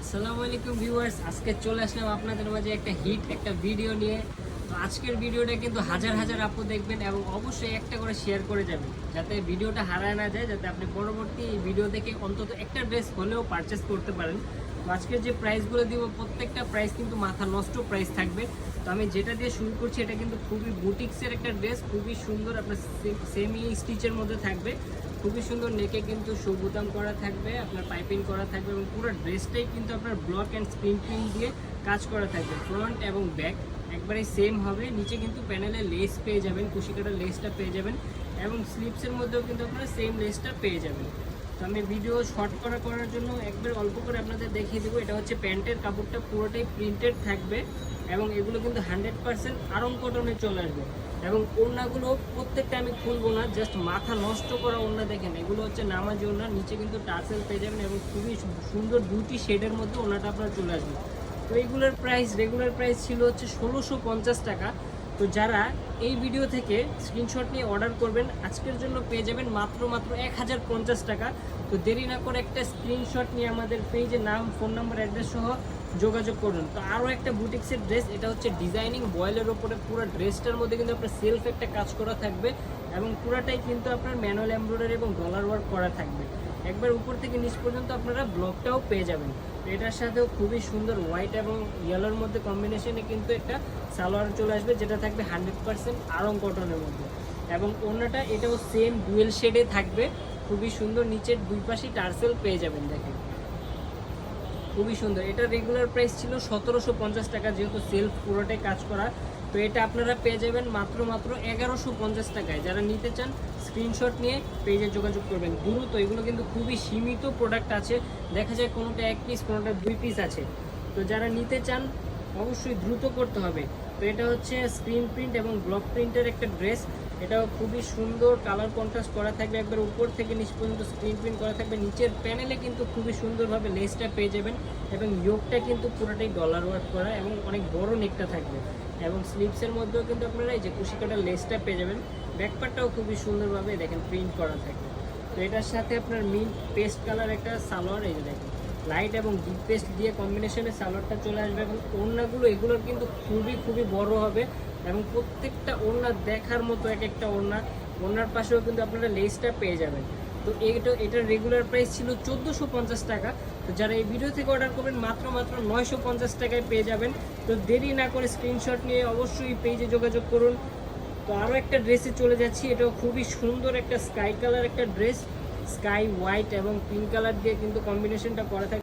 আসসালামু আলাইকুম ভিউয়ার্স, আজকে চলে আসলাম আপনাদের মাঝে একটা হিট একটা ভিডিও নিয়ে। তো আজকের ভিডিওটা কিন্তু হাজার হাজার আপু দেখবেন এবং অবশ্যই একটা করে শেয়ার করে যাবেন, যাতে ভিডিওটা হারায় না যায়, যাতে আপনি পরবর্তী এই ভিডিও দেখে অন্তত একটা ড্রেস হলেও পারচেস করতে পারেন। তো আজকের যে প্রাইসগুলো দিব প্রত্যেকটা প্রাইস কিন্তু মাথা নষ্ট প্রাইস থাকবে। তো আমি যেটা দিয়ে শুরু করছি এটা কিন্তু খুবই বুটিক্সের একটা ড্রেস, খুবই সুন্দর, আপনার সেমি স্টিচের মধ্যে থাকবে। খুবই সুন্দর, নেকে কিন্তু বোতাম করা থাকবে, আপনার পাইপিং করা থাকবে এবং পুরো ড্রেসটাই কিন্তু আপনার ব্লক অ্যান্ড স্ক্রিন প্রিন্ট দিয়ে কাজ করা থাকবে। ফ্রন্ট এবং ব্যাক একবারেই সেম হবে। নিচে কিন্তু প্যানেলে লেস পেয়ে যাবেন, কুশি কাটার লেসটা পেয়ে যাবেন এবং স্লিপসের মধ্যেও কিন্তু আপনারা সেম লেসটা পেয়ে যাবেন। তো আমি ভিডিও শর্ট করার জন্য একবার অল্প করে আপনাদের দেখিয়ে দেবো। এটা হচ্ছে প্যান্টের কাপড়টা পুরোটাই প্রিন্টেড থাকবে এবং এগুলো কিন্তু 100% আরং কটনে চলে আসবে। এবং ওড়নাগুলো প্রত্যেকটা আমি খুলবো না, জাস্ট মাথা নষ্ট করা ওড়না দেখেন। এগুলো হচ্ছে নামাজি ওড়না, নিচে কিন্তু টাসেল পেয়ে যাবেন এবং খুবই সুন্দর দুটি শেডের মধ্যে ওড়নাটা আপনার চলে আসবে। তো এইগুলোর প্রাইস রেগুলার প্রাইস ছিল হচ্ছে 1650 টাকা। তো যারা এই ভিডিও থেকে স্ক্রিনশট নিয়ে অর্ডার করবেন আজকের জন্য পেয়ে যাবেন মাত্র 1050 টাকা। তো দেরি না করে একটা স্ক্রিনশট নিয়ে আমাদের পেজে নাম, ফোন নাম্বার, অ্যাড্রেস সহ যোগাযোগ করুন। তো আরও একটা বুটিক্সের ড্রেস, এটা হচ্ছে ডিজাইনিং বয়েলের ওপরে, পুরো ড্রেসটার মধ্যে কিন্তু আপনার সেলফ একটা কাজ করা থাকবে এবং পুরাটাই কিন্তু আপনার ম্যানুয়াল এমব্রয়ডারি এবং ডলার ওয়ার্ক করা থাকবে। একবার উপর থেকে নিচ পর্যন্ত আপনারা ব্লকটাও পেয়ে যাবেন। এটার সাথেও খুবই সুন্দর হোয়াইট এবং ইয়েলোর মধ্যে কম্বিনেশনে কিন্তু একটা সালোয়ার চলে আসবে, যেটা থাকবে 100% আরং কটনের মধ্যে। এবং ওড়নাটা এটাও সেম ডুয়েল শেডে থাকবে, খুবই সুন্দর। নিচের দুই পাশেই টার্সেল পেয়ে যাবেন, দেখেন খুবই সুন্দর। এটা রেগুলার প্রাইস ছিল 1750 টাকা, যেহেতু সেলফ পুরোটাই কাজ করা। তো এটা আপনারা পেয়ে যাবেন মাত্র 1150 টাকায়। যারা নিতে চান স্ক্রিনশট নিয়ে পেজে যোগাযোগ করবেন দ্রুত। এগুলো কিন্তু খুবই সীমিত প্রোডাক্ট আছে, দেখা যায় কোনোটা 1 পিস কোনোটা 2 পিস আছে। তো যারা নিতে চান অবশ্যই দ্রুত করতে হবে। তো এটা হচ্ছে স্ক্রিন প্রিন্ট এবং ব্লক প্রিন্টের একটা ড্রেস। এটাও খুবই সুন্দর, কালার কন্ট্রাস্ট করা থাকবে, একবার উপর থেকে নিচ পর্যন্ত স্ক্রিন প্রিন্ট করা থাকবে। নিচের প্যানেলে কিন্তু খুবই সুন্দরভাবে লেসটা পেয়ে যাবেন এবং ইয়োগটা কিন্তু পুরোটাই ডলার ওয়ার্ক করা এবং অনেক বড় নেকটা থাকবে। এবং স্লিপসের মধ্যেও কিন্তু আপনারা এই যে কুশি কাটার লেসটা পেয়ে যাবেন। ব্যাকপার্টটাও খুবই সুন্দরভাবে দেখেন প্রিন্ট করা থাকবে। তো এটার সাথে আপনার মিন্ট পেস্ট কালার একটা সালোয়ার, এই যে দেখেন লাইট এবং ডিপ পেস্ট দিয়ে কম্বিনেশনে সালোয়ারটা চলে আসবে। এবং ওড়নাগুলো এগুলোর কিন্তু খুবই বড় হবে এবং প্রত্যেকটা ওড়না দেখার মতো এক একটা ওড়নার পাশেও কিন্তু আপনারা লেসটা পেয়ে যাবেন। তো এটার রেগুলার প্রাইস ছিল 1450 টাকা। তো যারা এই ভিডিও থেকে অর্ডার করবেন মাত্র 950 টাকায় পেয়ে যাবেন। তো দেরি না করে স্ক্রিনশট নিয়ে অবশ্যই পেজে যোগাযোগ করুন। তো আরও একটা ড্রেসে চলে যাচ্ছি, এটাও খুবই সুন্দর একটা স্কাই কালার একটা ড্রেস, স্কাই হোয়াইট এবং পিঙ্ক কালার দিয়ে কিন্তু কম্বিনেশনটা করা থাকে।